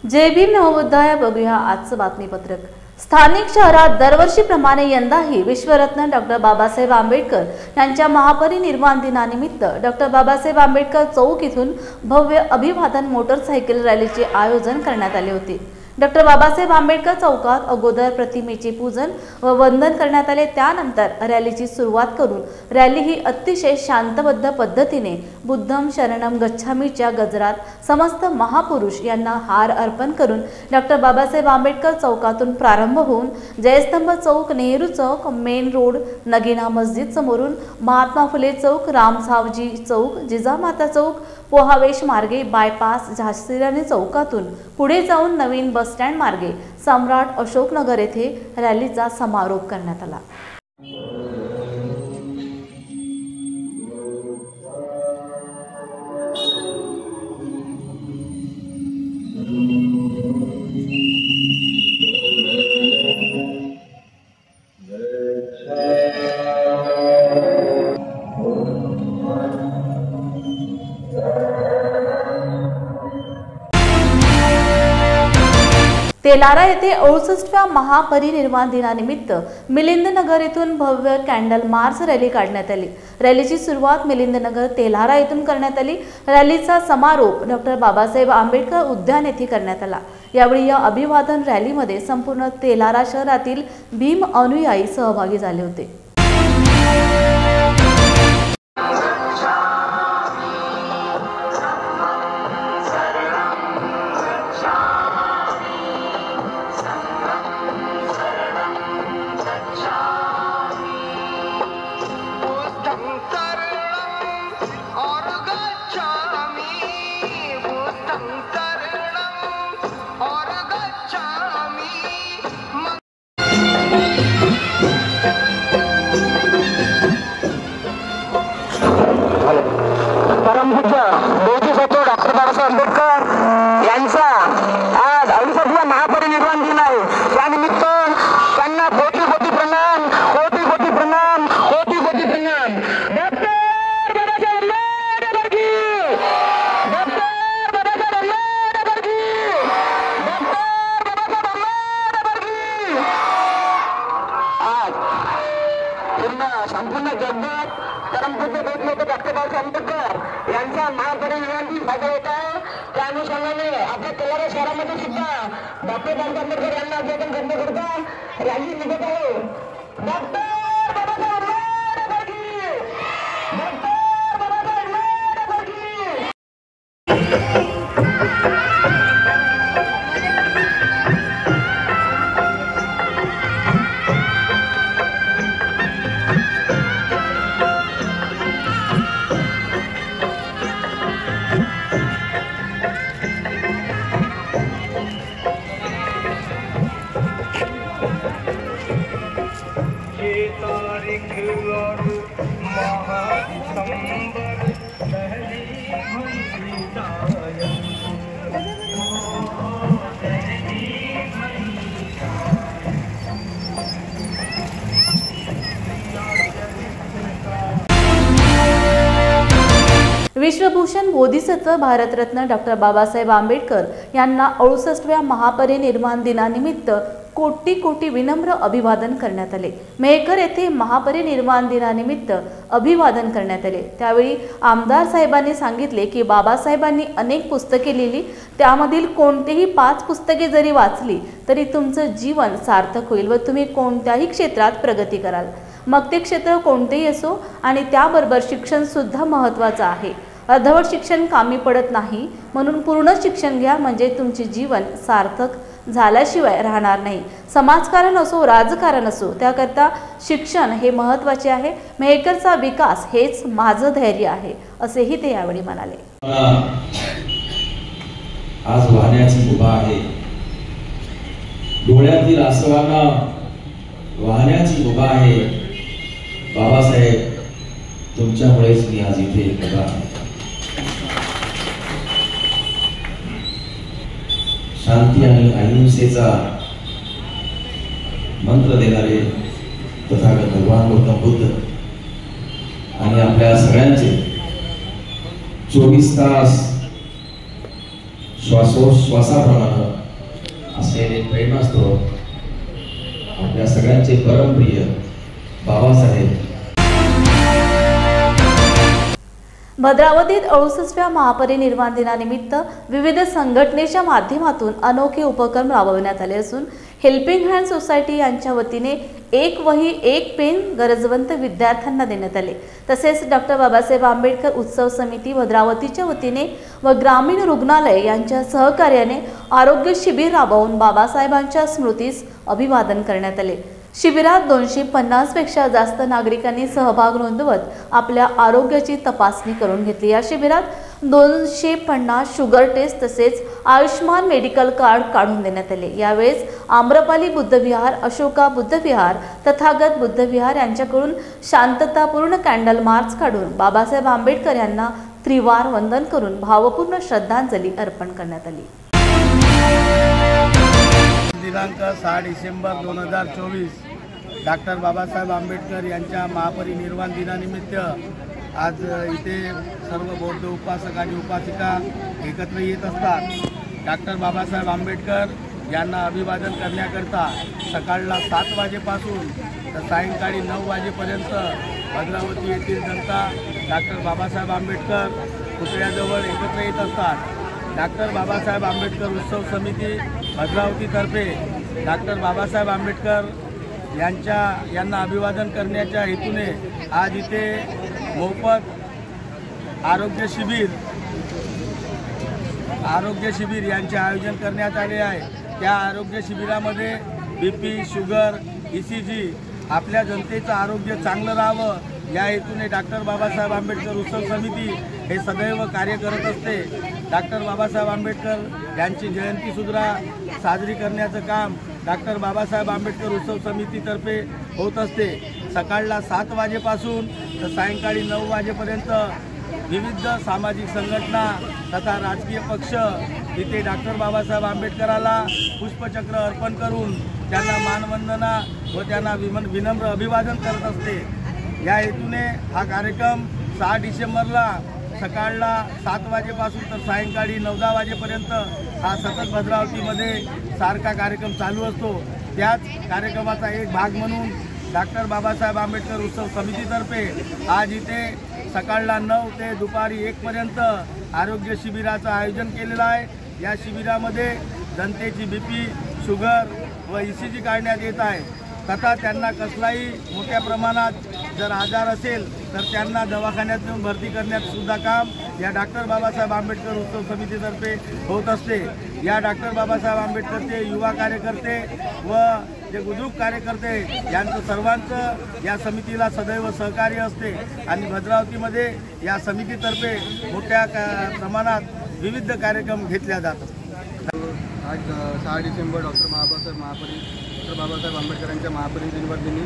जय भीम नवोदय बघूया आजचं बातमीपत्रक। स्थानिक शहरात दरवर्षीप्रमाणे यंदाही विश्वरत्न डॉक्टर बाबासाहेब आंबेडकर यांच्या महापरिनिर्वाण दिनानिमित्त डॉक्टर बाबासाहेब आंबेडकर चौक इथून भव्य अभिवादन मोटरसायकल रॅलीचे आयोजन करण्यात आले होते। डॉक्टर बाबासाहेब आंबेडकर चौकात अगोदर प्रतिमेचे पूजन व वंदन करण्यात आले। त्यानंतर रॅलीची सुरुवात करून रॅली ही अतिशय शांतबद्ध पद्धतीने बुद्धम शरणम गच्छामीच्या गजरात समस्त महापुरुष यांना हार अर्पण करून डॉक्टर बाबासाहेब आंबेडकर चौकातून प्रारंभ होऊन जयस्तंभ चौक, नेहरू चौक, मेन रोड, नगीना मस्जिद समोरून महात्मा फुले चौक, रामसावजी चौक, जिजामाता चौक, पोहावेश मार्गे बायपास झाशीराणी चौकातून पुढे जाऊन नवीन बस स्टँड मार्गे सम्राट अशोकनगर येथे रॅलीचा समारोप करण्यात आला। तेलारा येथे 68व्या महापरिनिर्वाण दिनानिमित्त मिलिंदनगर येथून भव्य कॅन्डल मार्च रॅली काढण्यात आली। रॅलीची सुरुवात मिलिंदनगर तेलारा येथून करण्यात आली। रॅलीचा समारोप डॉक्टर बाबासाहेब आंबेडकर उद्यान येथे करण्यात आला। यावेळी या अभिवादन रॅलीमध्ये संपूर्ण तेलारा शहरातील भीम अनुयायी सहभागी झाले होते। परमपूज्य बोधिसत्व डॉक्टर बाबासाहेब आंबेडकर यांचा आज 68वा महापरिनिर्वाण दिन आहे। त्यानिमित्त त्यांना कोटी कोटी प्रणाम, कोटी कोटी प्रणाम, कोटी कोटी प्रणाम। डॉक्टर बाबासाहेब आंबेडकर की, डॉक्टर बाबासाहेब आंबेडकर की, डॉक्टर बाबासाहेब आंबेडकर की। आज पूर्ण संपूर्ण जगभर परमपूज्य बोधिसत्व डॉक्टर बाबासाहेब आंबेडकर यांचा महापरिनिर्वाण दिन साजरा होत आहे। त्या अनुषंगाने आपल्या तेलारा शहरामध्ये सुद्धा डॉक्टर बाबासाहेब आंबेडकर यांना अभिवादन करण्याकरिता रॅली निघत आहे। डॉक्टर बाबासाहेब आंबेडकर की, डॉक्टर बाबासाहेब आंबेडकर की। विश्वभूषण बोधिसत्व भारतरत्न डॉक्टर बाबासाहेब आंबेडकर यांना 68व्या महापरिनिर्वाण दिनानिमित्त कोटी कोटी विनम्र अभिवादन करण्यात आले। मेहकर येथे महापरिनिर्वाण दिनानिमित्त अभिवादन करण्यात आले। त्यावेळी आमदार साहेबांनी सांगितले की बाबासाहेबांनी अनेक पुस्तके लिहिली, त्यामधील कोणतेही 5 पुस्तके जरी वाचली तरी तुमचं जीवन सार्थक होईल व तुम्ही कोणत्याही क्षेत्रात प्रगती कराल। मग ते क्षेत्र कोणतेही असो आणि त्याबरोबर शिक्षण सुद्धा महत्त्वाचं आहे। अर्धवट शिक्षण कामी पडत नाही, म्हणून पूर्ण शिक्षण घ्या, म्हणजे तुमचे जीवन सार्थक झाल्याशिवाय राहणार नाही। समाजकारण असो, राजकारण असो, त्याकरता शिक्षण हे महत्त्वाचे आहे। मेहकरचा विकास हेच माझं धैर्य आहे, असेही ते यावेळी म्हणाले। आज वाहण्याची मुभा आहे, डोळ्यातील आसवांना वाहण्याची मुभा आहे। बाबासाहेब, तुमच्यामुळेच मी आज इथे उभा आहे। शांती आणि अहिंसेचा मंत्र देणारे तथागत भगवान गौतम बुद्ध आणि आपल्या सगळ्यांचे 24 तास श्वासाप्रमाणे असलेले प्रेरणास्त्रोत आपल्या सगळ्यांचे परमप्रिय बाबासाहेब. भद्रावतीत 68व्या महापरिनिर्वाण दिनानिमित्त विविध संघटनेच्या माध्यमातून अनोखे उपक्रम राबवण्यात आले असून हेल्पिंग हँड सोसायटी यांच्या वतीने एक वही एक पेन गरजवंत विद्यार्थ्यांना देण्यात आले. तसेच डॉक्टर बाबासाहेब आंबेडकर उत्सव समिती भद्रावतीच्या वतीने व ग्रामीण रुग्णालय यांच्या सहकार्याने आरोग्य शिबिर राबवून बाबासाहेबांच्या स्मृतीस अभिवादन करण्यात आले. शिबिरात 250 पेक्षा जास्त नागरिकांनी सहभाग नोंदवत आपल्या आरोग्याची तपासणी करून घेतली. या शिबिरात 250 शुगर टेस्ट तसेच आयुष्मान मेडिकल कार्ड काढून देण्यात आले. यावेळेस आम्रपाली बुद्धविहार, अशोका बुद्धविहार, तथागत बुद्धविहार यांच्याकडून शांततापूर्ण कॅन्डल मार्च काढून बाबासाहेब आंबेडकर यांना त्रिवार वंदन करून भावपूर्ण श्रद्धांजली अर्पण करण्यात आली. दिनांक 6 डिसेंबर 2024 डॉक्टर बाबासाहेब आंबेडकर यांच्या महापरिनिर्वाण दिनानिमित्त आज इथे सर्व बौद्ध उपासक आणि उपासिका एकत्र येत असतात. डॉक्टर बाबासाहेब आंबेडकर यांना अभिवादन करण्याकरता सकाळला 7 वाजेपासून तर सायंकाळी 9 वाजेपर्यंत भद्रावती येथील जनता डॉक्टर बाबासाहेब आंबेडकर पुतळ्याजवळ एकत्र येत असतात. डॉक्टर बाबासाहेब आंबेडकर उत्सव समिती भद्रावतीतर्फे डॉक्टर बाबासाहेब आंबेडकर यांना अभिवादन करण्याच्या हेतूने आज इथे मोफत आरोग्य शिबिर यांचे आयोजन करण्यात आले आहे. त्या आरोग्य शिबिरामध्ये BP, शुगर, ECG आपल्या जनतेचं आरोग्य चांगलं राहावं या हेतूने डॉक्टर बाबासाहेब आंबेडकर उत्सव समिती हे सदैव कार्य करत असते. डॉक्टर बाबासाहेब आंबेडकर यांची जयंतीसुद्धा साजरी करण्याचं काम डॉक्टर बाबासाहेब आंबेडकर उत्सव समितीतर्फे होत असते. सकाळला 7 वाजेपासून तर सायंकाळी 9 वाजेपर्यंत विविध सामाजिक संघटना तथा राजकीय पक्ष इथे डॉक्टर बाबासाहेब आंबेडकराला पुष्पचक्र अर्पण करून त्यांना मानवंदना व त्यांना विनम्र अभिवादन करत असते. या हेतूने हा कार्यक्रम 6 डिसेंबरला सकाळला 7 वाजेपासून तर सायंकाळी 9-10 वाजेपर्यंत हा सतत भद्रावतीमध्ये सारखा कार्यक्रम चालू असतो. त्याच कार्यक्रमाचा एक भाग म्हणून डॉक्टर बाबासाहेब आंबेडकर उत्सव समितीतर्फे आज इथे सकाळला 9 ते दुपारी 1 पर्यंत आरोग्य शिबिराचं आयोजन केलेलं आहे. या शिबिरामध्ये जनतेची BP, शुगर व ECG काढण्यात येत आहे. तथा त्यांना कसलाही मोठ्या प्रमाणात जर आजार असेल तर त्यांना दवाखान्यात नेऊन भरती करण्यात सुद्धा काम या डॉक्टर बाबासाहेब आंबेडकर उत्सव समितीतर्फे होत असते. या डॉक्टर बाबासाहेब आंबेडकरचे युवा कार्यकर्ते व जे बुजुर्ग कार्यकर्ते यांचं सर्वांचं या समितीला सदैव सहकार्य असते आणि भद्रावतीमध्ये या समितीतर्फे मोठ्या प्रमाणात विविध कार्यक्रम घेतले जातात. आज 6 डिसेंबर डॉक्टर बाबासाहेब आंबेडकरांच्या महापरिनिर्वाण दिनी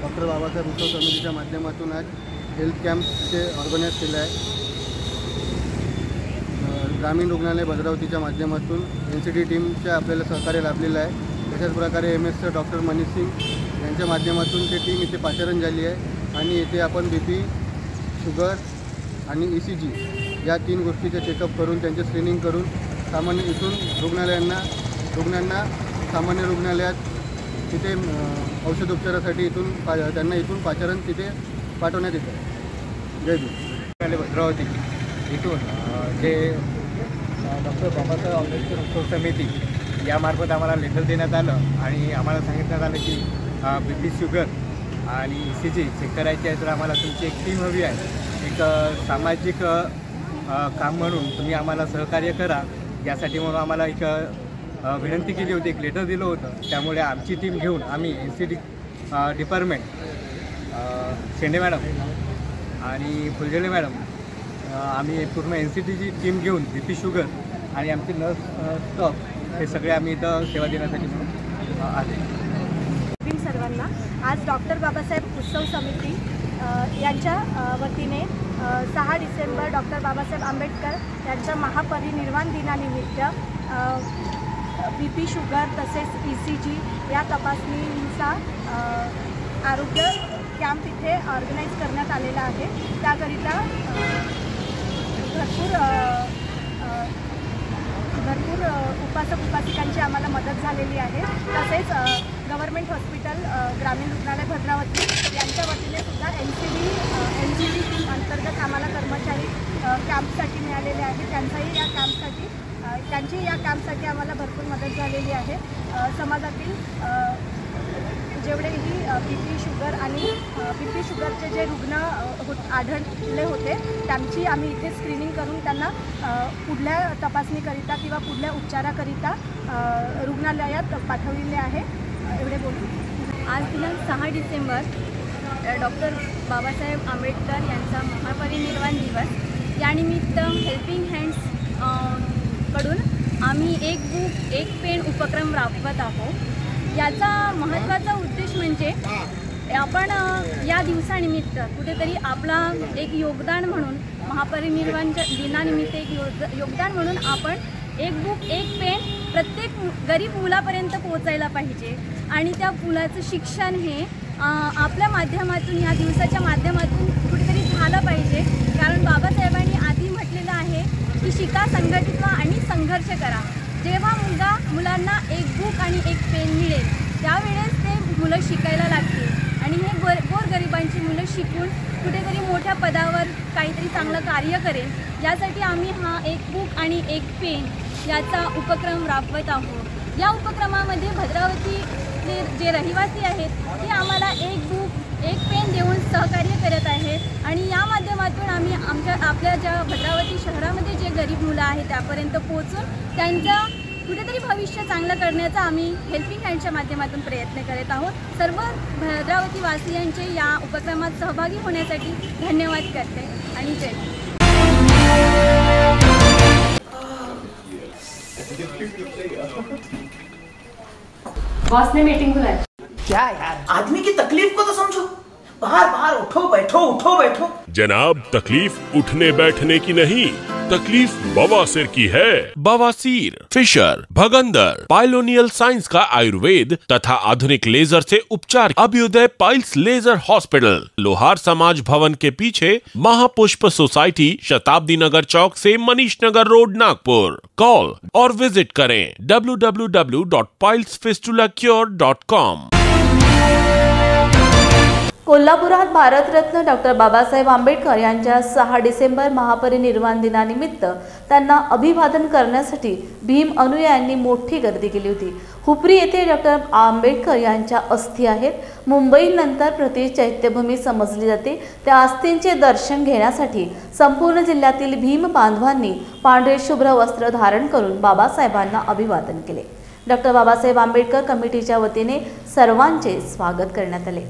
डॉक्टर बाबासाहेब उत्सव समितीच्या माध्यमातून आज हेल्थ कॅम्प इथे ऑर्गनाईज केलं आहे. ग्रामीण रुग्णालय भद्रावतीच्या माध्यमातून NCT टीमचे आपल्याला सहकार्य लाभलेलं आहे. तशाच प्रकारे MS डॉक्टर मनीष सिंग यांच्या माध्यमातून ते टीम इथे पाचारण झाली आहे आणि येथे आपण BP, शुगर आणि ECG या 3 गोष्टीचे चेकअप करून त्यांचे स्क्रीनिंग करून सामान्य इथून रुग्णांना सामान्य रुग्णालयात तिथे औषधोपचारासाठी त्यांना इथून पाचारण तिथे पाठवण्यात येतं. जय भीम. भद्रावती इथून जे डॉक्टर बाबासाहेब आंबेडकर उत्सव समिती यामार्फत आम्हाला लेटर देण्यात आलं आणि आम्हाला सांगितण्यात आलं की BP, शुगर आणि ECG चेक करायची आहे तर आम्हाला तुमची एक टीम हवी आहे. एक सामाजिक काम म्हणून तुम्ही आम्हाला सहकार्य करा यासाठी म्हणून आम्हाला एक विनंती केली होती, एक लेटर दिलं होतं. त्यामुळे आमची टीम घेऊन आम्ही NCT डिपार्टमेंट शेंडे मॅडम आणि फुलझेले मॅडम आम्ही पूर्ण NCTची टीम घेऊन BP, शुगर आणि आमचे नर्स स्टाफ हे सगळे आम्ही इथं सेवा देण्यासाठी आले. सर्वांना आज डॉक्टर बाबासाहेब उत्सव समिती यांच्या वतीने 6 डिसेंबर डॉक्टर बाबासाहेब आंबेडकर यांच्या महापरिनिर्वाण दिनानिमित्त BP, शुगर तसेच ECG या तपासणीचा आरोग्य कॅम्प इथे ऑर्गनाईज करण्यात आलेला आहे. त्याकरिता भरपूर भरपूर उपासक उपासिकांची आम्हाला मदत झालेली आहे। तसेच गव्हर्नमेंट हॉस्पिटल ग्रामीण रुग्णालय भद्रावती यांच्या वतीने सुद्धा NCD टीम अंतर्गत आम्हाला कर्मचारी कॅम्पसाठी मिळालेले आहेत। त्यांची या कॅम्पसाठी आम्हाला भरपूर मदत झालेली आहे। समाजातील जेवढेही BP शुगर आणि BP शुगरचे जे रुग्ण आढळले होते त्यांची आम्ही इथे स्क्रीनिंग करून त्यांना पुढल्या तपासणीकरिता किंवा पुढल्या उपचाराकरिता रुग्णालयात पाठवलेले आहे। एवढे बोलू। आज दिनांक 6 डिसेंबर डॉक्टर बाबासाहेब आंबेडकर यांचा महापरिनिर्वाण दिवस। यानिमित्त हेल्पिंग हँड्स कडून आम्ही एक बुक एक पेन उपक्रम राबवत आहोत। याचा महत्त्वाचा उद्देश म्हणजे आपण या दिवसानिमित्त कुठेतरी आपला एक योगदान म्हणून महापरिनिर्वाण दिनानिमित्त एक योगदान म्हणून आपण एक बुक एक पेन प्रत्येक गरीब मुलापर्यंत पोहोचायला पाहिजे आणि त्या मुलाचं शिक्षण हे आपल्या माध्यमातून या दिवसाच्या माध्यमातून कुठेतरी झालं पाहिजे। कारण बाबासाहेबांनी आधी म्हटलेलं आहे की शिका, संघटित व्हा आणि संघर्ष करा। जेव्हा मुलांना एक बुक आणि एक पेन मिळेल त्यावेळेस ते मुलं शिकायला लागतील आणि हे गोरगरिबांची मुलं शिकून कुठेतरी मोठ्या पदावर काहीतरी चांगलं कार्य करेल। यासाठी आम्ही हा एक बुक आणि एक पेन याचा उपक्रम राबवत आहोत। या उपक्रमामध्ये भद्रावतीचे जे रहिवासी आहेत ते आम्हाला एक बुक एक पेन देऊन सहकार्य करत आहेत आणि या माध्यमातून आम्ही आपल्या ज्या भद्रावती शहरामध्ये जे गरीब मुलं आहेत त्यापर्यंत पोहोचून त्यांचं कुठेतरी भविष्य चांगलं करण्याचा आम्ही हेल्पिंग हँडच्या माध्यमातून प्रयत्न करत आहोत। सर्व भद्रावती वासियांचे या उपक्रमात सहभागी होण्यासाठी धन्यवाद करते आणि जय हिंद। बॉस ने मीटिंग बुलाई। क्या यार, आदमी की तकलीफ को तो समझो। बाहर बाहर उठो बैठो। जनाब, तकलीफ उठने बैठने की नहीं, तकलीफ बवासीर की है। बवासीर, फिशर, भगंदर, पाइलोनियल साइंस का आयुर्वेद तथा आधुनिक लेजर से उपचार। अभ्युदय पाइल्स लेजर हॉस्पिटल, लोहार समाज भवन के पीछे, महापुष्प सोसाइटी, शताब्दी नगर चौक से मनीष नगर रोड, नागपुर। कॉल और विजिट करें www.pilesfistulacure.com। कोल्हापुरात भारतरत्न डॉक्टर बाबासाहेब आंबेडकर यांच्या 6 डिसेंबर महापरिनिर्वाण दिनानिमित्त त्यांना अभिवादन करण्यासाठी भीम अनुयायांनी मोठी गर्दी केली होती। हुपरी येथे डॉक्टर आंबेडकर यांच्या अस्थी आहेत। मुंबईनंतर प्रति चैत्यभूमी समजली जाते। त्या अस्थींचे दर्शन घेण्यासाठी संपूर्ण जिल्ह्यातील भीम बांधवांनी पांढरे शुभ्र वस्त्र धारण करून बाबासाहेबांना अभिवादन केले। डॉक्टर बाबासाहेब आंबेडकर कमिटीच्या वतीने सर्वांचे स्वागत करण्यात आले।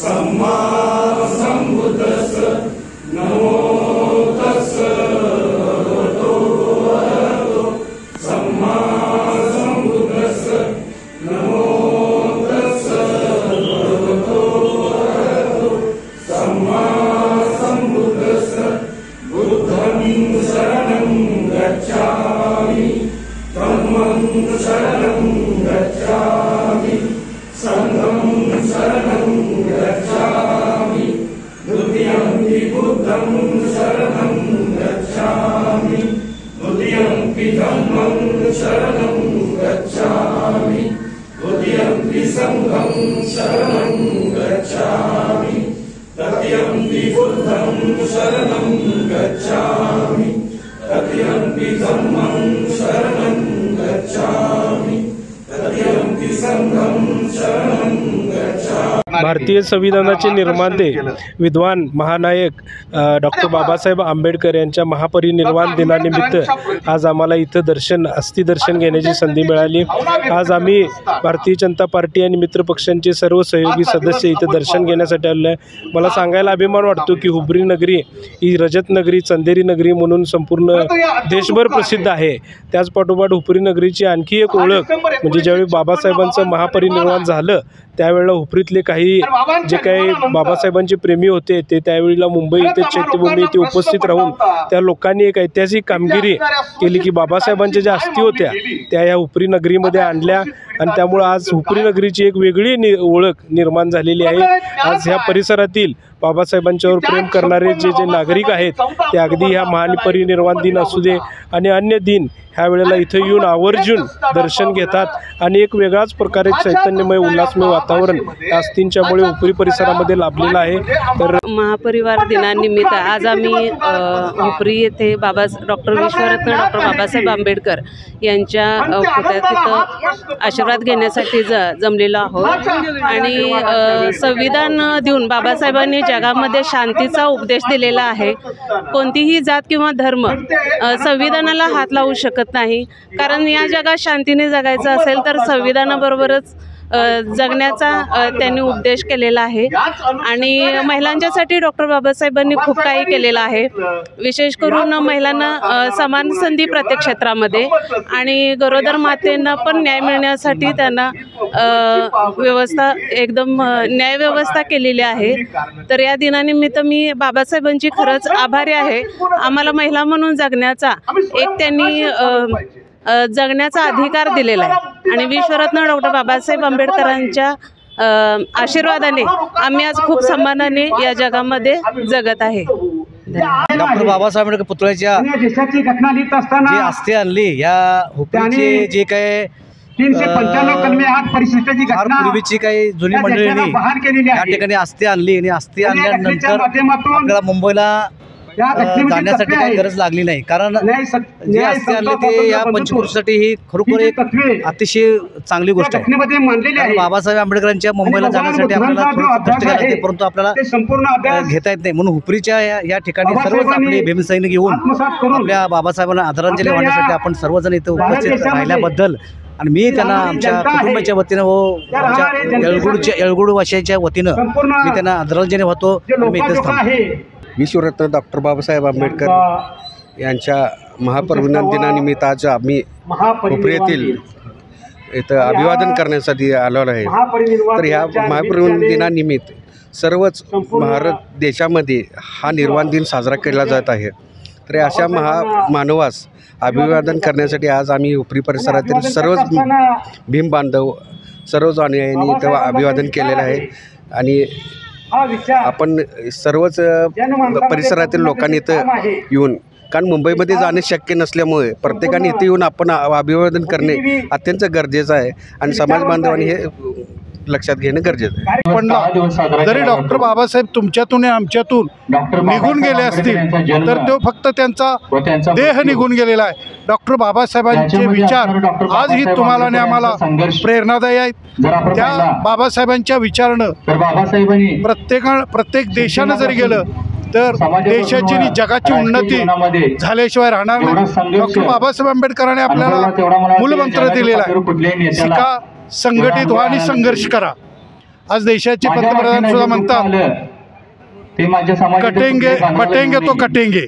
सम्मा संबुद्धस्स नमो तस्स भगवतो अरहतो सम्मा संबुद्धस्स नमो तस्स भगवतो अरहतो सम्मा संबुद्धस्स बुद्धं शरणं गच्छामि धम्मं शरणं गच्छामि संघं शरणं गच्छामि द्वितीयंपि बुद्धं शरणं गच्छामि द्वितीयंपि धम्मं शरणं गच्छामि द्वितीयंपि संघं शरणं गच्छामि तृतीयंपि बुद्धं शरणं गच्छामि तृतीयंपि धम्मं शरणं गच्छामि तृतीयंपि संघं शरणं गच्छामि। भारतीय संविधानाचे निर्माते विद्वान महानायक डॉक्टर बाबासाहेब आंबेडकर यांच्या महापरिनिर्वाण दिनानिमित्त आज आम्हाला इथं अस्थि दर्शन घेण्याची संधी मिळाली। आज आम्ही भारतीय जनता पार्टी आणि मित्र पक्षांचे सर्व सहयोगी सदस्य इथं दर्शन घेण्यासाठी आलेलो आहे। मला सांगायला अभिमान वाटतो की हुपरी नगरी ही रजत नगरी, चंदेरी नगरी म्हणून संपूर्ण देशभर प्रसिद्ध आहे। त्याच पाठोपाठ हुपरी नगरीची आणखी एक ओळख म्हणजे ज्यावेळी बाबासाहेबांचं महापरिनिर्वाण झालं त्यावेळेला हुपरीतले काही जे काही बाबासाहेबांचे प्रेमी होते ते त्यावेळेला मुंबई येथे चैत्यभूमी येथे उपस्थित राहून त्या लोकांनी एक ऐतिहासिक कामगिरी केली की बाबासाहेबांच्या ज्या अस्थी होत्या त्या या हुपरी नगरीमध्ये आणल्या आणि त्यामुळे आज हुपरी नगरीची एक वेगळी ओळख निर्माण झालेली आहे। आज ह्या परिसरातील बाबासाहेबांच्यावर प्रेम करणारे जे नागरिक आहेत ते अगदी ह्या महापरिनिर्वाण दिन असू दे आणि अन्य दिन ह्या वेळेला इथं येऊन आवर्जून दर्शन घेतात आणि एक वेगळाच प्रकारे चैतन्यमय उल्हासमय वातावरण या अस्थींच्यामुळे उपरी परिसरामध्ये लाभलेलं आहे। तर महापरिवार दिनानिमित्त आज आम्ही उपरी येथे डॉक्टर विश्वरत्न डॉक्टर बाबासाहेब आंबेडकर यांच्या पुतळ्यात तिथं आशीर्वाद घेण्यासाठी जमलेलो आहोत आणि संविधान देऊन बाबासाहेबांनी जगामध्ये शांतीचा उपदेश दिलेला आहे। कोणतीही जात किंवा धर्म संविधानाला हात लावू शकत नाही, कारण या जगात शांतीने जगायचं असेल तर संविधानाबरोबरच जगण्याचा त्यांनी उपदेश केलेला आहे आणि महिलांच्यासाठी डॉक्टर बाबासाहेबांनी खूप काही केलेलं आहे। विशेष करून महिलांना समान संधी प्रत्येक क्षेत्रामध्ये आणि गरोदर मातेंना पण न्याय मिळण्यासाठी त्यांना व्यवस्था एकदम न्याय व्यवस्था केलेली आहे। तर या दिनानिमित्त मी बाबासाहेबांची खरंच आभारी आहे। आम्हाला महिला म्हणून जगण्याचा एक त्यांनी जगण्याचा अधिकार दिलेला आहे आणि विश्वरत्न डॉक्टर बाबासाहेब आंबेडकरांच्या आशीर्वादाने आम्ही आज खूप सन्मानाने या जगामध्ये जगत आहे। डॉक्टर बाबासाहेब आंबेडकर पुतळ्याच्या जी अस्थी आणली या हुपरीचे जे काय 395 कलमे आठ परिशिष्टाची घटना पूर्वीची काही जुनी मंडळींनी या ठिकाणी अस्थी आणली आणि अस्थी आणल्यानंतर आपल्याला मुंबईला जाण्यासाठी काही गरज लागली नाही, कारण जे अस्थी आणले ते या पंचकृषीसाठी ही खरोखर एक अतिशय चांगली गोष्ट आहे। बाबासाहेब आंबेडकरांच्या मुंबईला जाण्यासाठी आपल्याला थोडं कष्ट घ्यायला लागते, परंतु आपल्याला घेता येत नाही, म्हणून हुपरीच्या या ठिकाणी सर्वच आपले भीमसैनिक येऊन आपल्या बाबासाहेबांना आदरांजली वाहण्यासाठी आपण सर्वजण इथे उपस्थित राहिल्याबद्दल आणि मी त्यांना आमच्या कुटुंबाच्या वतीनं व आमच्या येळगुड वासियांच्या वतीनं मी त्यांना आदरांजली वाहतो। मी इथेच थांबतो। विश्वरत्न डॉक्टर बाबासाहेब आंबेडकर यांच्या महापरिनिर्वाण दिनानिमित्त आज आम्ही हुपरी येथील इथं अभिवादन करण्यासाठी आलेलो आहे। तर ह्या महापरिनिर्वाण दिनानिमित्त सर्वच भारत देशामध्ये हा निर्वाण दिन साजरा केला जात आहे। तर अशा महामानवास अभिवादन करण्यासाठी आज आम्ही हुपरी परिसरातील सर्वच भीम बांधव सर्वच अनुयायांनी इथं अभिवादन केलेलं आहे आणि आपण सर्वच परिसरातील लोकांनी इथं येऊन, कारण मुंबईमध्ये जाणे शक्य नसल्यामुळे प्रत्येकाने इथे येऊन आपण अभिवादन करणे अत्यंत गरजेचं आहे आणि समाज बांधवांनी हे लक्षात घेणं गरजेचं आहे। पण जरी डॉक्टर बाबासाहेब तुमच्यातून आमच्यातून निघून गेले असतील तर तो फक्त त्यांचा देह निघून गेलेला आहे। डॉक्टर बाबासाहेबांचे विचार आजही तुम्हाला आणि आम्हाला प्रेरणादायी आहेत। त्या बाबासाहेबांच्या विचारानं प्रत्येक देशानं जरी गेलं तर देशाची आणि जगाची उन्नती झाल्याशिवाय राहणार नाही। डॉक्टर बाबासाहेब आंबेडकरांनी आपल्याला मूलमंत्र दिलेला आहे, शिका, संघटित व्हा आणि संघर्ष करा। आज देशाचे पंतप्रधान सुद्धा म्हणतात कटेंगे बटेंगे तो कटेंगे,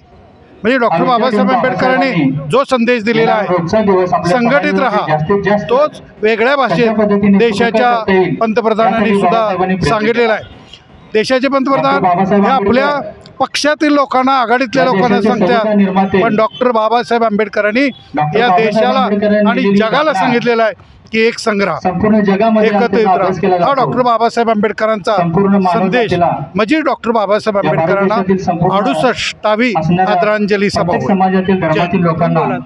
म्हणजे डॉक्टर बाबासाहेब आंबेडकरांनी जो संदेश दिलेला आहे संघटित राहा, तोच वेगळ्या भाषेत देशाच्या पंतप्रधानांनी सुद्धा सांगितलेला आहे। देशाचे पंतप्रधान हे आपल्या पक्षातील लोकांना, आघाडीतल्या लोकांना सांगतात, पण डॉक्टर बाबासाहेब आंबेडकरांनी या देशाला आणि जगाला सांगितलेलं आहे की एक संग्राम एकत्रित राहा। हा डॉक्टर बाबासाहेब आंबेडकरांचा संदेश म्हणजे डॉक्टर बाबासाहेब आंबेडकरांना 68वी आदरांजली सभा होईल।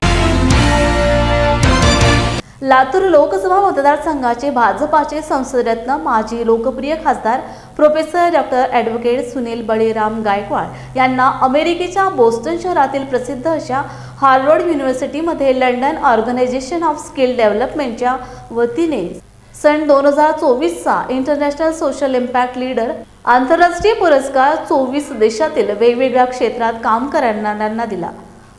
लातूर लोकसभा मतदारसंघाचे भाजपाचे संसदरत्न माजी लोकप्रिय खासदार professor doctor advocate Sunil Baliram Gaikwad यांना अमेरिकेच्या बोस्टन शहरातील प्रसिद्ध अशा हार्वर्ड युनिव्हर्सिटीमध्ये लंडन ऑर्गनायझेशन ऑफ स्किल डेव्हलपमेंटच्या वतीने सन 2024चा इंटरनॅशनल सोशल इम्पॅक्ट लीडर आंतरराष्ट्रीय पुरस्कार 24 देशातील वेगवेगळ्या क्षेत्रात काम करणाऱ्यांना दिला।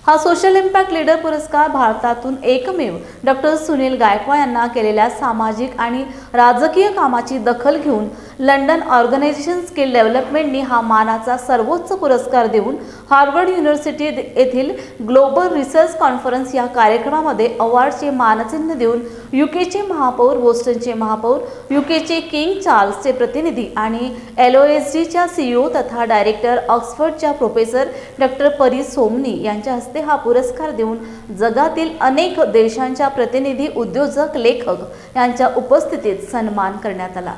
हा सोशल इम्पॅक्ट लीडर पुरस्कार भारतातून एकमेव डॉक्टर सुनील गायकवाड यांना केलेल्या सामाजिक आणि राजकीय कामाची दखल घेऊन लंडन ऑर्गनायझेशन स्किल डेव्हलपमेंटनी हा मानाचा सर्वोच्च पुरस्कार देऊन हार्वर्ड युनिव्हर्सिटी येथील ग्लोबल रिसर्च कॉन्फरन्स या कार्यक्रमामध्ये अवॉर्डचे मानचिन्ह देऊन यूकेचे महापौर, बोस्टनचे महापौर, यूकेचे किंग चार्ल्सचे प्रतिनिधी आणि LOSDच्या CEO तथा डायरेक्टर ऑक्सफर्डच्या प्रोफेसर डॉक्टर परी सोमनी यांच्या हस्ते हा पुरस्कार देऊन जगातील अनेक देशांच्या प्रतिनिधी, उद्योजक, लेखक यांच्या उपस्थितीत सन्मान करण्यात आला।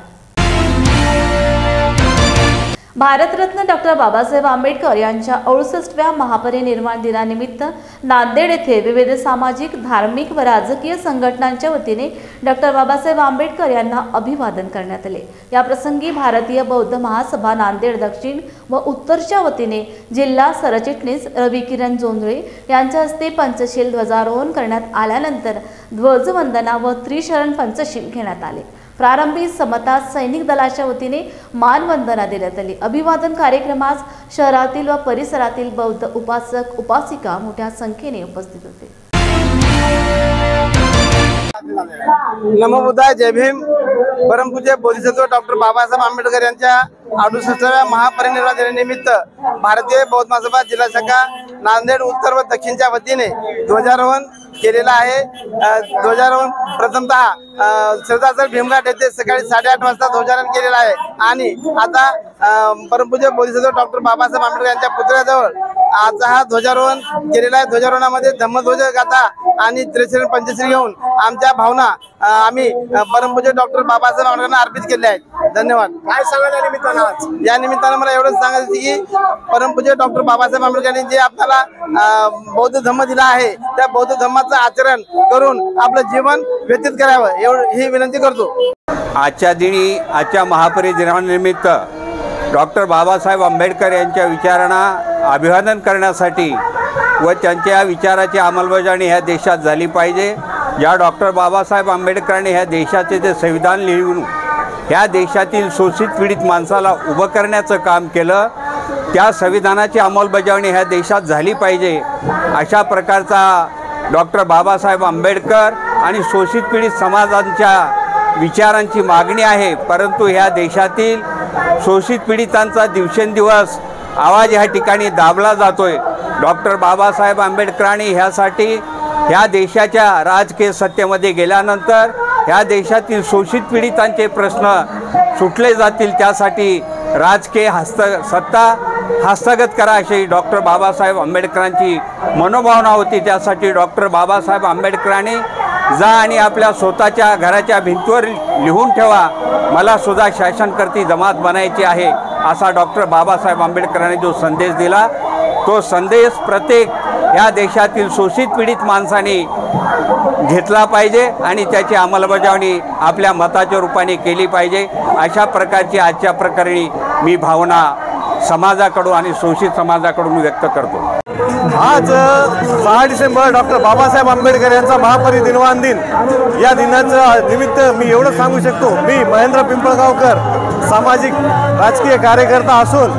भारतरत्न डॉक्टर बाबासाहेब आंबेडकर यांच्या 68व्या महापरिनिर्वाण दिनानिमित्त नांदेड येथे विविध सामाजिक, धार्मिक व राजकीय संघटनांच्या वतीने डॉक्टर बाबासाहेब आंबेडकर यांना अभिवादन करण्यात आले। या प्रसंगी भारतीय बौद्ध महासभा नांदेड दक्षिण व उत्तरच्या वतीने जिल्हा सरचिटणीस रवी किरण जोंधळे यांच्या हस्ते पंचशील ध्वजारोहण करण्यात आल्यानंतर ध्वजवंदना व त्रिशरण पंचशील घेण्यात आले। प्रारंभी समता सैनिक दलाच्या वतीने मानवंदना देण्यात आली। अभिवादन कार्यक्रमास शहरातील व परिसरातील बौद्ध उपासक उपासिका मोठ्या संख्येने उपस्थित होते। नमो बुद्धाय, जय भीम। परमपूज्य बोधिसत्व डॉक्टर बाबासाहेब आंबेडकर यांच्या 68व्या महापरिनिर्वाण दिनानिमित्त भारतीय बौद्ध महासभा जिल्हा शाखा नांदेड उत्तर व दक्षिणच्या वतीने ध्वजारोहण केलेला आहे। ध्वजारोहण प्रथमतः सरदार भीमघाट येथे सकाळी 8:30 वाजता ध्वजारोहण केलेलं आहे आणि आता परमपूज्य बोधिसत्व डॉक्टर बाबासाहेब आंबेडकर यांच्या पुतळ्याजवळ आज हा ध्वजारोहण केलेला आहे। ध्वजारोहणामध्ये धम्मध्वज गाथा आणि त्रिशरण पंचशील घेऊन आमच्या भावना आम्ही परमपूज्य डॉक्टर बाबासाहेब आंबेडकरांना अर्पित केल्या आहेत। धन्यवाद। काय सांगाल या निमित्तानं? या निमित्तानं मला एवढंच सांगायचं की परमपूज्य डॉक्टर बाबासाहेब आंबेडकरांनी जे आपल्याला बौद्ध धम्म दिला आहे त्या बौद्ध धम्माचं आचरण करून आपलं जीवन व्यतीत करावं ही विनंती करतो। आजच्या दिनी आजच्या महापरिनिर्वाणानिमित्त डॉक्टर बाबासाहेब आंबेडकर यांच्या विचारांना अभिवादन करण्यासाठी व त्यांच्या विचाराची अंमलबजावणी ह्या देशात झाली पाहिजे। या डॉक्टर बाबासाहेब आंबेडकरांनी ह्या देशाचे जे संविधान लिहून ह्या देशातील शोषित पीडित माणसाला उभं करण्याचं काम केलं, त्या संविधानाची अंमलबजावणी ह्या देशात झाली पाहिजे अशा प्रकारचा डॉक्टर बाबासाहेब आंबेडकर आणि शोषित पीडित समाजांच्या विचारांची मागणी आहे। परंतु ह्या देशातील शोषित पीडितांचा दिवसेंदिवस आवाज ह्या ठिकाणी दाबला जातोय। डॉक्टर बाबासाहेब आंबेडकरांनी ह्यासाठी ह्या देशाच्या राजकीय सत्तेमध्ये गेल्यानंतर ह्या देशातील शोषित पीडितांचे प्रश्न सुटले जातील, त्यासाठी राजकीय सत्ता हस्तगत करा अशी डॉक्टर बाबासाहेब आंबेडकरांची मनोभावना होती। त्यासाठी डॉक्टर बाबासाहेब आंबेडकरांनी जा आणि आपल्या स्वतःच्या घराच्या भिंतीवर लिहून ठेवा, मला सुद्धा शासनकर्ती जमात बनायची आहे असा डॉक्टर बाबासाहेब आंबेडकरांनी जो संदेश दिला, तो संदेश प्रत्येक या देशातील शोषित पीडित माणसांनी घेतला पाहिजे आणि त्याची अंमलबजावणी आपल्या मताच्या रूपाने केली पाहिजे। अशा प्रकारची आजच्या प्रकरणी मी भावना समाजाकडून आणि शोषित समाजाकडून व्यक्त करतो। आज 6 डिसेंबर डॉक्टर बाबासाहेब आंबेडकर यांचा महापरिनिर्वाण दिन, या दिनाचं निमित्त मी एवढं सांगू शकतो, मी महेंद्र पिंपळगावकर सामाजिक राजकीय कार्यकर्ता असून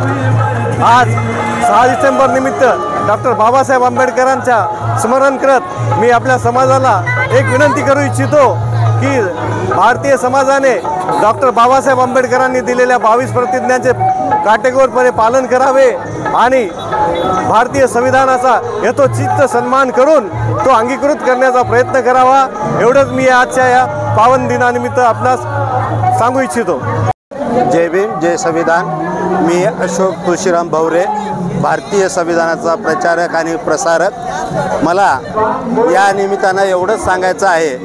आज 6 डिसेंबर निमित्त डॉक्टर बाबासाहेब आंबेडकरांचा स्मरण करत मी आपल्या समाजाला एक विनंती करू इच्छितो की भारतीय समाजाने डॉक्टर बाबासाहेब आंबेडकरांनी दिलेल्या 22 प्रतिज्ञांचे काटेकोरपणे पालन करावे आणि भारतीय संविधानाचा यथोचित सन्मान करून तो अंगीकृत करण्याचा प्रयत्न करावा, एवढंच मी आजच्या या पावन दिनानिमित्त आपणास सांगू इच्छितो। जय भीम, जय संविधान। मी अशोक तुळशीराम भवरे, भारतीय संविधानाचा प्रचारक आणि प्रसारक। मला या निमित्तानं एवढंच सांगायचं आहे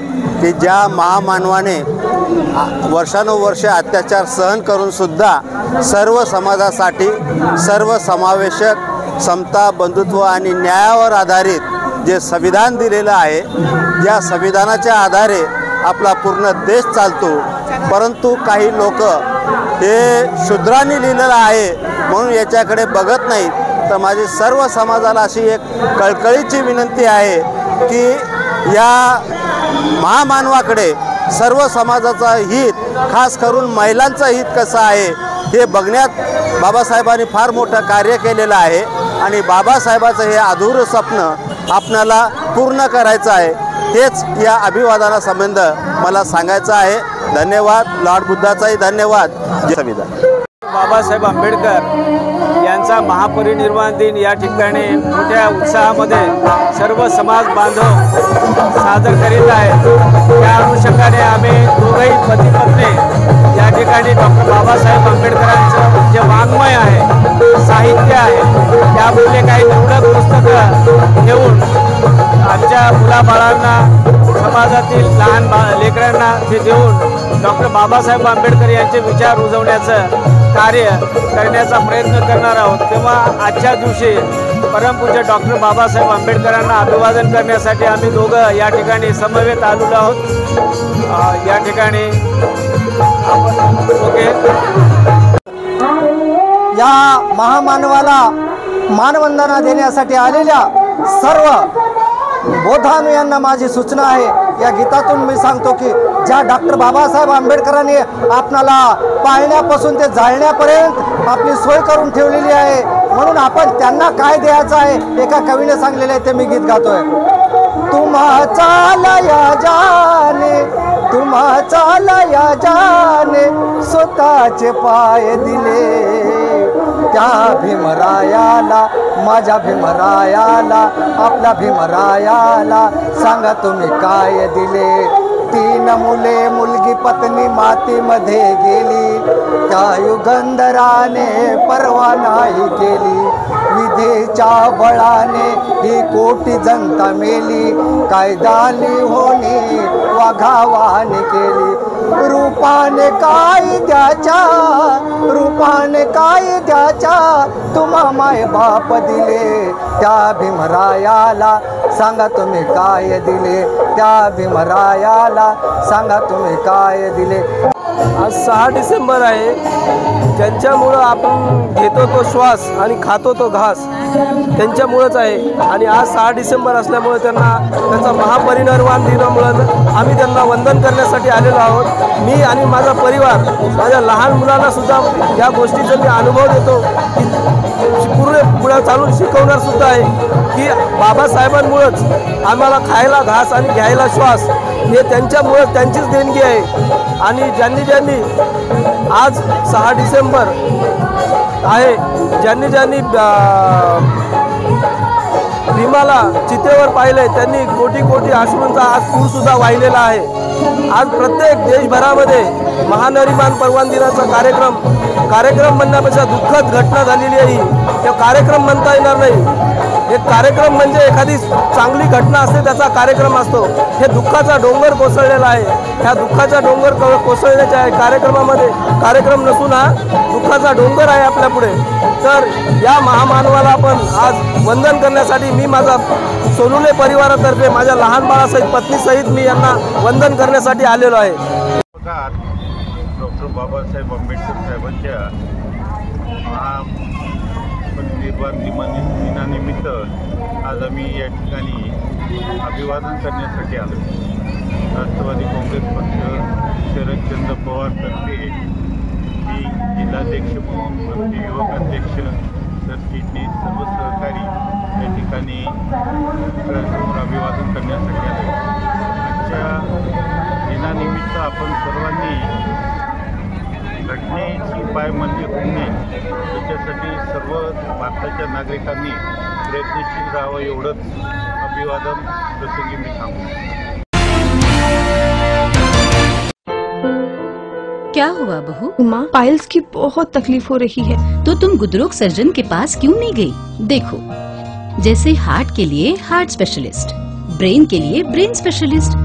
की ज्या महामानवाने वर्षानुवर्षे अत्याचार सहन करूनसुद्धा सर्व समाजासाठी सर्वसमावेशक समता, बंधुत्व आणि न्यायावर आधारित जे संविधान दिलेलं आहे, या संविधानाच्या आधारे आपला पूर्ण देश चालतो, परंतु काही लोक हे शूद्रांनी लिहिलेलं आहे म्हणून याच्याकडे बघत नाहीत। तर माझी सर्व समाजाला अशी एक कळकळीची विनंती आहे की या महामानवाकडे सर्व समाजाचा हित, खास करून महिलांचं हित कसं आहे हे बघण्यात बाबासाहेबांनी फार मोठं कार्य केलेलं आहे आणि बाबासाहेबाचं हे अधुरं स्वप्न आपणाला पूर्ण करायचं आहे। तेच या अभिवादनासंबंध मला सांगायचं आहे। धन्यवाद। लॉर्ड बुद्धाचाही धन्यवाद। जय संविधान। बाबासाहेब आंबेडकर यांचा महापरिनिर्वाण दिन या ठिकाणी मोठ्या उत्साहामध्ये सर्व समाज बांधव साजर करीत आहेत। त्या अनुषंगाने आम्ही दोघंही पती पत्नी या ठिकाणी डॉक्टर बाबासाहेब आंबेडकरांचं जे वाङ्मय आहे, साहित्य आहे, त्यामुळे काही निवडक पुस्तकं घेऊन आमच्या मुलाबाळांना, समाजातील लहान लेकरांना ते देऊन डॉक्टर बाबासाहेब आंबेडकर यांचे विचार रुजवण्याचं कार्य करण्याचा प्रयत्न करणार आहोत। तेव्हा आजच्या दिवशी परमपूज्य डॉक्टर बाबासाहेब आंबेडकरांना अभिवादन करण्यासाठी आम्ही दोघं या ठिकाणी समवेत आलेलो आहोत। या ठिकाणी या महामानवाला मानवंदना देण्यासाठी आलेल्या सर्व बौद्धानुयांना माझी सूचना आहे। या गीतातून मी सांगतो की ज्या डॉक्टर बाबासाहेब आंबेडकरांनी आपणाला पाळण्यापासून ते जाळण्यापर्यंत आपली सोय करून ठेवलेली आहे, म्हणून आपण त्यांना काय द्यायचं आहे एका कवीने सांगलेलं आहे, ते मी गीत गातोय। तुम्हा चालया जाने, तुम्हा चालया जाने, स्वतःचे पाय दिले त्या भीमरायाला, माझ्या भीमरायाला, आपल्या भीमरायाला सांगा तुम्ही काय दिले। 3 मुले मुलगी पत्नी मातीमध्ये गेली, त्या युगंधराने पर्वा नाही केली। विधेच्या बळाने ही कोटी जनता मेली, कायदाली होणी वाघावाने केली। रूपाने काय द्याच्या, रूपाने काय द्याच्या, तुम्हा माय बाप दिले त्या भीमरायाला सांगा तुम्ही काय दिले, त्या भीमरायाला सांगा तुम्ही काय दिले। आज 6 डिसेंबर आहे, ज्यांच्यामुळं आपण घेतो तो श्वास आणि खातो तो घास त्यांच्यामुळंच आहे। आणि आज 6 डिसेंबर असल्यामुळे त्यांचा महापरिनिर्वाण दिनामुळं आम्ही त्यांना वंदन करण्यासाठी आलेलो आहोत। मी आणि माझा परिवार माझ्या लहान मुलांना सुद्धा या गोष्टीचा मी अनुभव देतो की पुढे चालून शिकवणार सुद्धा आहे की बाबासाहेबांमुळंच आम्हाला खायला घास आणि घ्यायला श्वास हे त्यांच्यामुळं, त्यांचीच देणगी आहे। आणि ज्यांनी आज 6 डिसेंबर आहे, ज्यांनी भीमाला चितेवर पाहिले त्यांनी कोटी कोटी अश्रूंचा आज पूरसुद्धा वाहिलेला आहे। आज प्रत्येक देशभरामध्ये महानरिमान परवान दिनाचा कार्यक्रम म्हणण्यापेक्षा दुःखद घटना झालेली आहे। तो कार्यक्रम म्हणता येणार नाही, एक कार्यक्रम म्हणजे एखादी चांगली घटना असते त्याचा कार्यक्रम असतो। हे दुःखाचा डोंगर कोसळलेला आहे, ह्या दुःखाचा डोंगर कोसळण्याच्या कार्यक्रमामध्ये कार्यक्रम नसून हा दुःखाचा डोंगर आहे आपल्या पुढे। तर या महामानवाला आपण आज वंदन करण्यासाठी मी माझा सोनुले परिवारातर्फे माझ्या लहान बाळासहित पत्नीसहित मी यांना वंदन करण्यासाठी आलेलो आहे। डॉक्टर बाबासाहेब आंबेडकर साहेबांच्या महापरिनिर्वाण दिनानिमित्त आज आम्ही या ठिकाणी अभिवादन करण्यासाठी आलो। राष्ट्रवादी काँग्रेस पक्ष शरदचंद्र पवारतर्फे मी जिल्हाध्यक्ष म्हणून आमचे युवक अध्यक्ष सरचिटणीस सर्व सहकारी या ठिकाणी सगळ्यांसमोर अभिवादन करण्यासाठी आलो। आजच्या दिनानिमित्त आपण सर्वांनी घटनेची पायमल्ली होऊ नये त्याच्यासाठी सर्व भारताच्या नागरिकांनी प्रयत्नशील राहावं एवढंच अभिवादन प्रसंगी मी सांगू। क्या हुआ बहू? माँ, पाइल्स की बहुत तकलीफ हो रही है। तो तुम गुदरोग सर्जन के पास क्यों नहीं गई? देखो, जैसे हार्ट के लिए हार्ट स्पेशलिस्ट, ब्रेन के लिए ब्रेन स्पेशलिस्ट,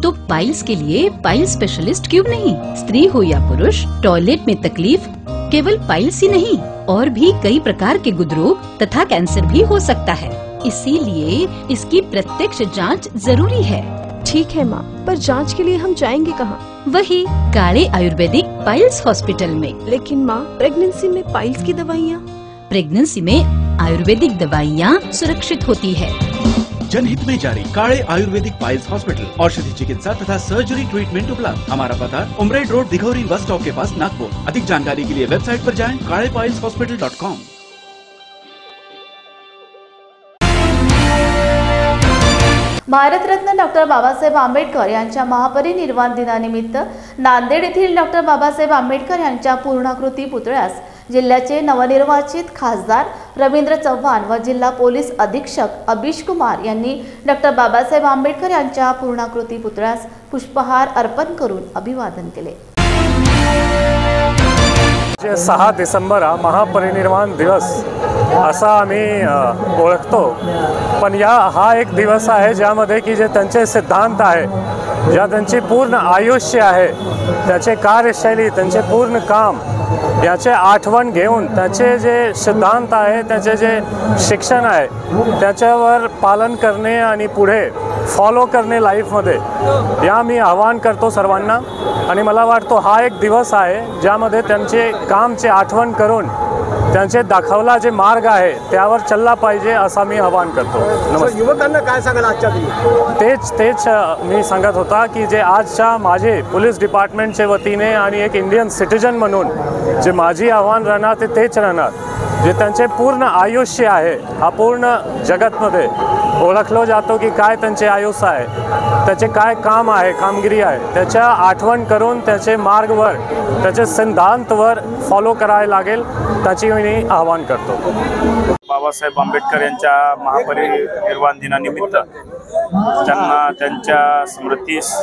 तो पाइल्स के लिए पाइल स्पेशलिस्ट क्यों नहीं? स्त्री हो या पुरुष, टॉयलेट में तकलीफ केवल पाइल्स ही नहीं और भी कई प्रकार के गुदरोग तथा कैंसर भी हो सकता है। इसीलिए इसकी प्रत्यक्ष जांच जरूरी है। ठीक है माँ, पर जांच के लिए हम जाएंगे कहाँ? वही काले आयुर्वेदिक पाइल्स हॉस्पिटल में। लेकिन माँ, प्रेगनेंसी में पाइल्स की दवाइयाँ? प्रेगनेंसी में आयुर्वेदिक दवाइयाँ सुरक्षित होती है। जनहित में जारी काले आयुर्वेदिक पाइल्स हॉस्पिटल, औषधि चिकित्सा तथा सर्जरी ट्रीटमेंट उपलब्ध। हमारा पता उमरेड रोड, दिघौरी बस स्टॉप के पास, नागपुर। अधिक जानकारी के लिए वेबसाइट पर जाएं kalepailshospital.com। भारतरत्न डॉक्टर बाबासाहेब आंबेडकर यांच्या महापरिनिर्वाण दिनानिमित्त नांदेड येथील डॉक्टर बाबासाहेब आंबेडकर यांच्या पूर्णाकृती पुतळ्यास जिल्ह्याचे नवनिर्वाचित खासदार रवींद्र चव्हाण व जिल्हा पोलीस अधीक्षक अभिष कुमार यांनी डॉक्टर बाबासाहेब आंबेडकर यांच्या पूर्णाकृती पुतळ्यास पुष्पहार अर्पण करून अभिवादन केले। 6 डिसेंबर हा महापरिनिर्वाण दिवस असा आम्ही ओळखतो, पण हा एक दिवस आहे ज्यामध्ये की जे त्यांचे सिद्धांत आहे, ज्या त्यांची पूर्ण आयुष्य आहे, त्याचे कार्यशैली, त्यांचे पूर्ण काम याचे आठवण घेऊन त्याचे जे सिद्धांत आहे, त्याचे जे शिक्षण आहे, त्याच्यावर पालन करणे आणि पुढे फॉलो करणे लाईफमध्ये, या मी आवाहन करतो सर्वांना। आणि मला वाटतो हा एक दिवस आहे ज्यामध्ये त्यांचे कामचे आठवण करून त्यांचे दाखवला जे मार्ग आहे त्यावर चालला पाहिजे असं मी आवाहन करतो। नमस्कार। युवकांना काय सांगाल आजच्या दिवशी? तेच मी सांगत होता की जे आजच्या माझे पोलीस डिपार्टमेंटचे वतीने आणि एक इंडियन सिटीजन म्हणून जे माझी आव्हान राहणार तेच राहणार, जे त्यांचे पूर्ण आयुष्य आहे, हा पूर्ण जगतमध्ये ओळखलं जातो की काय त्यांचे आयुष्य आहे, त्याचे काय काम आहे, कामगिरी आहे, त्याच्या आठवण करून त्याचे मार्गवर, त्याचे सिद्धांतवर फॉलो करायला लागेल, त्याची मी आवाहन करतो। बाबासाहेब आंबेडकर यांच्या महापरिनिर्वाण दिनानिमित्त त्यांना त्यांच्या स्मृतीस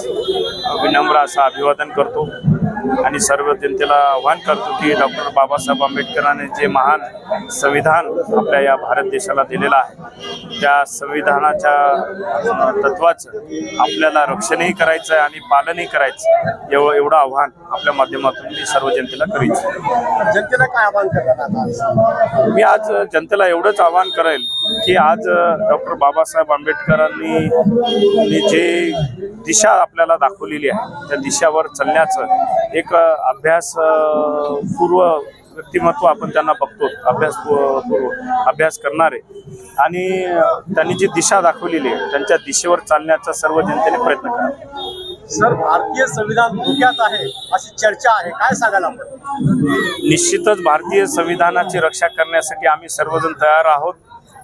विनम्र असं अभिवादन करतो आणि सर्व जनतेला आवाहन करतो की डॉक्टर बाबासाहेब आंबेडकरांनी जे महान संविधान आपल्या या भारत देशाला दिलेलं आहे, त्या संविधानाच्या तत्वाचं आपल्याला रक्षणही करायचं आहे आणि पालनही करायचं, एवढं आव्हान आपल्या माध्यमातून मी सर्व जनतेला करीन। जनतेला काय आवाहन करणार? मी आज जनतेला एवढंच आवाहन करेल की आज डॉक्टर बाबासाहेब आंबेडकरांनी जे दिशा आपल्याला दाखवलेली आहे त्या दिशावर चालण्याचं एक अभ्यासपूर्व व्यक्तिमत्व आपण त्यांना बघतो, अभ्यास करणारे, आणि त्यांनी जी दिशा दाखवलेली आहे त्यांच्या दिशेवर चालण्याचा सर्व जनतेने प्रयत्न करावा। सर, भारतीय संविधान धोक्यात आहे अशी चर्चा आहे, काय सांगाल आपण? निश्चितच भारतीय संविधानाची रक्षा करण्यासाठी आम्ही सर्वजण तयार आहोत।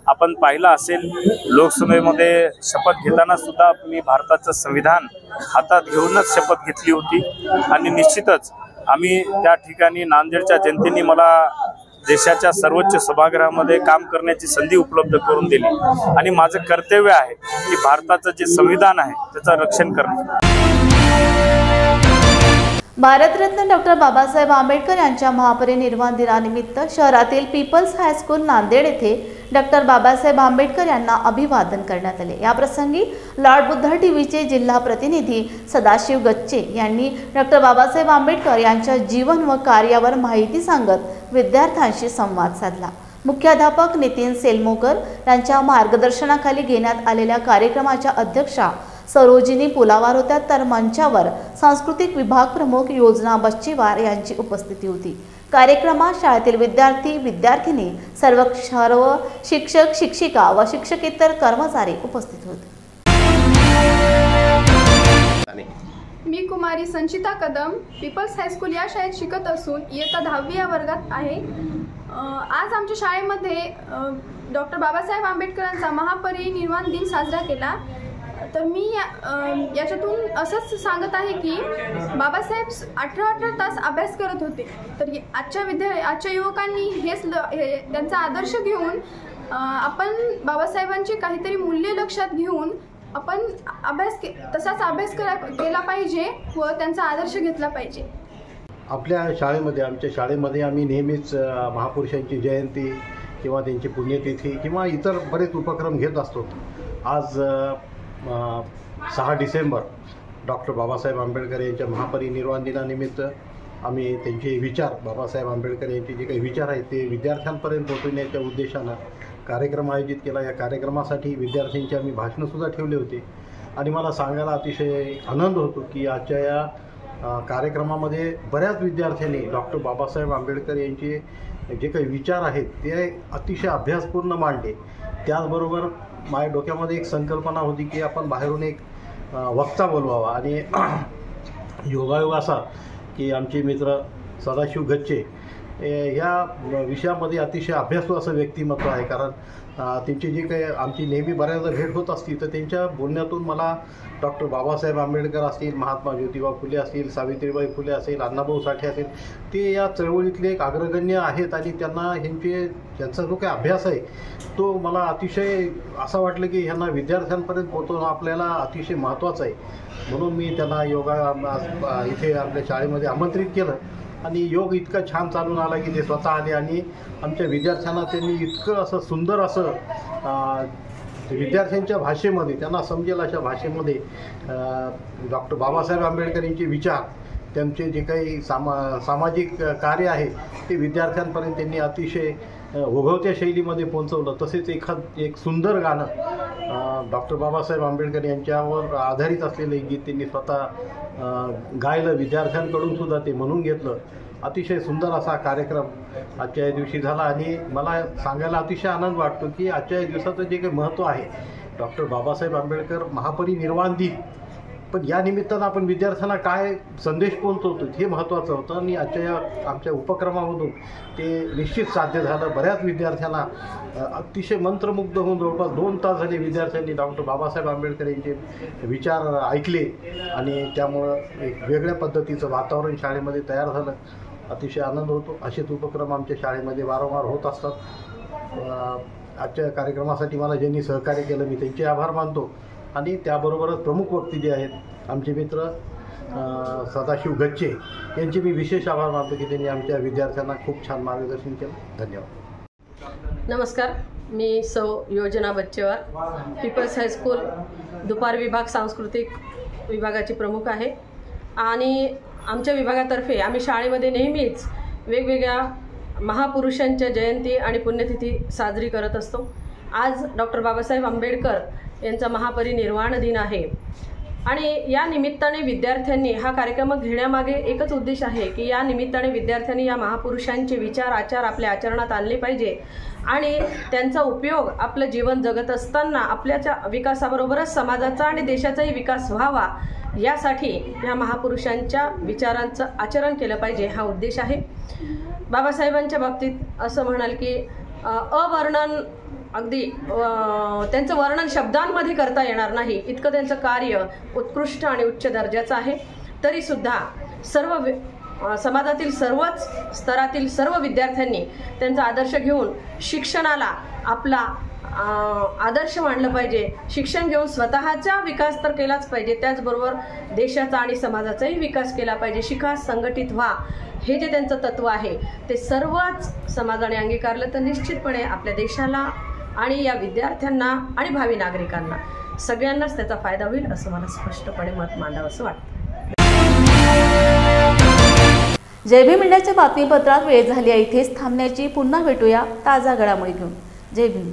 आपण पाहिलं असेल लोकसभेमध्ये शपथ घेताना सुद्धा मी भारताचं संविधान हातात घेऊनच शपथ घेतली होती आणि निश्चितच आम्ही त्या ठिकाणी नांदेडच्या जनतेने मला देशाच्या सर्वोच्च सभागृहामध्ये काम करण्याची संधी उपलब्ध करून दिली आणि माझं कर्तव्य आहे की भारताचं जे संविधान आहे त्याचं रक्षण करणं। भारतरत्न डॉक्टर बाबासाहेब आंबेडकर यांच्या महापरिनिर्वाण दिनानिमित्त शहरातील पीपल्स हायस्कूल नांदेड येथे डॉक्टर बाबासाहेब आंबेडकर यांना अभिवादन करण्यात आले। या प्रसंगी लॉर्ड बुद्धा टीव्हीचे जिल्हा प्रतिनिधी सदाशिव गच्चे यांनी डॉक्टर बाबासाहेब आंबेडकर यांच्या जीवन व कार्यावर माहिती सांगत विद्यार्थ्यांशी संवाद साधला। मुख्याध्यापक नितीन सेलमोकर यांच्या मार्गदर्शनाखाली घेण्यात आलेल्या कार्यक्रमाच्या अध्यक्षा सरोजिनी पुलावार होत्या, तर मंचावर सांस्कृतिक विभाग प्रमुख योजना बच्चीवार यांची उपस्थिती होती। कार्यक्रमात शाळेतील विद्यार्थी विद्यार्थिनी सर्व शिक्षक शिक्षिका व शिक्षकेतर कर्मचारी उपस्थित होते। मी कुमारी संचिता कदम पीपल्स हायस्कूल या शाळेत शिकत असून इयत्ता 10वी या वर्गात आहे। आज आमच्या शाळेमध्ये डॉक्टर बाबासाहेब आंबेडकरांचा महापरिनिर्वाण दिन साजरा केला। तर मी याच्यातून असंच सांगत आहे की बाबासाहेब 18 तास अभ्यास करत होते, तर आजच्या युवकांनी त्यांचा आदर्श घेऊन आपण बाबासाहेबांची काहीतरी मूल्य लक्षात घेऊन आपण तसाच अभ्यास केला पाहिजे व त्यांचा आदर्श घेतला पाहिजे। आमच्या शाळेमध्ये आम्ही नेहमीच महापुरुषांची जयंती किंवा त्यांची पुण्यतिथी किंवा इतर बरेच उपक्रम घेत असतो। आज 6 डिसेंबर डॉक्टर बाबासाहेब आंबेडकर यांच्या महापरिनिर्वाण दिनानिमित्त आम्ही त्यांचे विचार, बाबासाहेब आंबेडकर यांचे जे काही विचार आहेत ते विद्यार्थ्यांपर्यंत पोहोचवण्याच्या उद्देशानं कार्यक्रम आयोजित केला। या कार्यक्रमासाठी विद्यार्थ्यांची आम्ही भाषणंसुद्धा ठेवले होते आणि मला सांगायला अतिशय आनंद होतो की आजच्या या कार्यक्रमामध्ये बऱ्याच विद्यार्थ्यांनी डॉक्टर बाबासाहेब आंबेडकर यांचे जे काही विचार आहेत ते अतिशय अभ्यासपूर्ण मांडले। त्याचबरोबर माझ्या डोक्यामध्ये एक संकल्पना होती की आपण बाहेरून एक वक्ता बोलवावा आणि योगायोग असा की आमचे मित्र सदाशिव गच्चे या विषयामध्ये अतिशय अभ्यासू असं व्यक्तिमत्व आहे। कारण त्यांची जी काही आमची नेहमी बऱ्याचदा भेट होत असती तर त्यांच्या बोलण्यातून मला डॉक्टर बाबासाहेब आंबेडकर असतील, महात्मा ज्योतिबा फुले असतील, सावित्रीबाई फुले असेल, अण्णाभाऊ साठे असेल, ते या चळवळीतले एक अग्रगण्य आहेत आणि त्यांचा जो काही अभ्यास आहे तो मला अतिशय असं वाटलं की ह्यांना विद्यार्थ्यांपर्यंत पोहोचवणं आपल्याला अतिशय महत्त्वाचं आहे। म्हणून मी त्यांना इथे आपल्या शाळेमध्ये आमंत्रित केलं आणि योग इतका छान चालून आला की ते स्वतः आले आणि आमच्या विद्यार्थ्यांना त्यांनी इतकं असं सुंदर असं विद्यार्थ्यांच्या भाषेमध्ये त्यांना समजेल अशा भाषेमध्ये डॉक्टर बाबासाहेब आंबेडकर यांचे विचार त्यांचे जे काही सामाजिक कार्य आहे ते विद्यार्थ्यांपर्यंत त्यांनी अतिशय ओघवत्या शैलीमध्ये पोहोचवलं. तसेच एक सुंदर गाणं डॉक्टर बाबासाहेब आंबेडकर यांच्यावर आधारित असलेलं एक गीत त्यांनी स्वतः गायलं. विद्यार्थ्यांकडून सुद्धा ते म्हणून घेतलं. अतिशय सुंदर असा कार्यक्रम आजच्या या दिवशी झाला आणि मला सांगायला अतिशय आनंद वाटतो की आजच्या या दिवसाचं जे काही महत्त्व आहे, डॉक्टर बाबासाहेब आंबेडकर महापरिनिर्वाण दिन, पण या निमित्तानं आपण विद्यार्थ्यांना काय संदेश पोहोचवतो हे महत्त्वाचं होतं आणि आजच्या या आमच्या उपक्रमामधून ते निश्चित साध्य झालं. बऱ्याच विद्यार्थ्यांना अतिशय मंत्रमुग्ध होऊन जवळपास 2 तास झाले विद्यार्थ्यांनी डॉक्टर बाबासाहेब आंबेडकर यांचे विचार ऐकले आणि त्यामुळं एक वेगळ्या पद्धतीचं वातावरण शाळेमध्ये तयार झालं. अतिशय आनंद होतो. असेच उपक्रम आमच्या शाळेमध्ये वारंवार होत असतात. आजच्या कार्यक्रमासाठी मला ज्यांनी सहकार्य केलं मी त्यांचे आभार मानतो आणि त्याबरोबरच प्रमुख वक्ते जे आहेत आमचे मित्र सदाशिव गच्चे यांचे मी विशेष आभार मानतो की त्यांनी आमच्या विद्यार्थ्यांना खूप छान मार्गदर्शन केलं. धन्यवाद. नमस्कार, मी सौ योजना बच्चेवार, पीपल्स हायस्कूल दुपार विभाग सांस्कृतिक विभागाची प्रमुख आहे आणि आमच्या विभागातर्फे आम्ही शाळेमध्ये नेहमीच वेगवेगळ्या महापुरुषांच्या जयंती आणि पुण्यतिथी साजरी करत असतो. आज डॉक्टर बाबासाहेब आंबेडकर यांचा महापरिनिर्वाण दिन आहे आणि या निमित्ताने विद्यार्थ्यांनी हा कार्यक्रम घेण्यामागे एकच उद्देश आहे की या निमित्ताने विद्यार्थ्यांनी या महापुरुषांचे विचार आचार आपल्या आचरणात आणले पाहिजे आणि त्यांचा उपयोग आपलं जीवन जगत असताना आपल्याच्या विकासाबरोबरच समाजाचा आणि देशाचाही विकास व्हावा यासाठी या महापुरुषांच्या विचारांचं आचरण केलं पाहिजे हा उद्देश आहे. बाबासाहेबांच्या बाबतीत असं म्हणाल की अवर्णन अगदी त्यांचं वर्णन शब्दांमध्ये करता येणार नाही इतकं त्यांचं कार्य उत्कृष्ट आणि उच्च दर्जाचं आहे. तरीसुद्धा सर्व समाजातील सर्वच स्तरातील सर्व विद्यार्थ्यांनी त्यांचा आदर्श घेऊन शिक्षणाला आपला आदर्श मानलं पाहिजे. शिक्षण घेऊन स्वतःचा विकास तर केलाच पाहिजे, त्याचबरोबर देशाचा आणि समाजाचाही विकास केला पाहिजे. शिका, संघटित व्हा, हे जे त्यांचं तत्त्व आहे ते सर्वच समाजाने अंगीकारलं तर निश्चितपणे आपल्या देशाला आणि या विद्यार्थ्यांना आणि भावी नागरिकांना सगळ्यांनाच त्याचा फायदा होईल असं मला स्पष्टपणे मत मांडावं असं वाटतं. जय भीम इंडियाच्या बातमीपत्रात वेळ झाली आहे इथेच थांबण्याची. पुन्हा भेटूया ताजा घडामोडी घेऊन. जय भीम.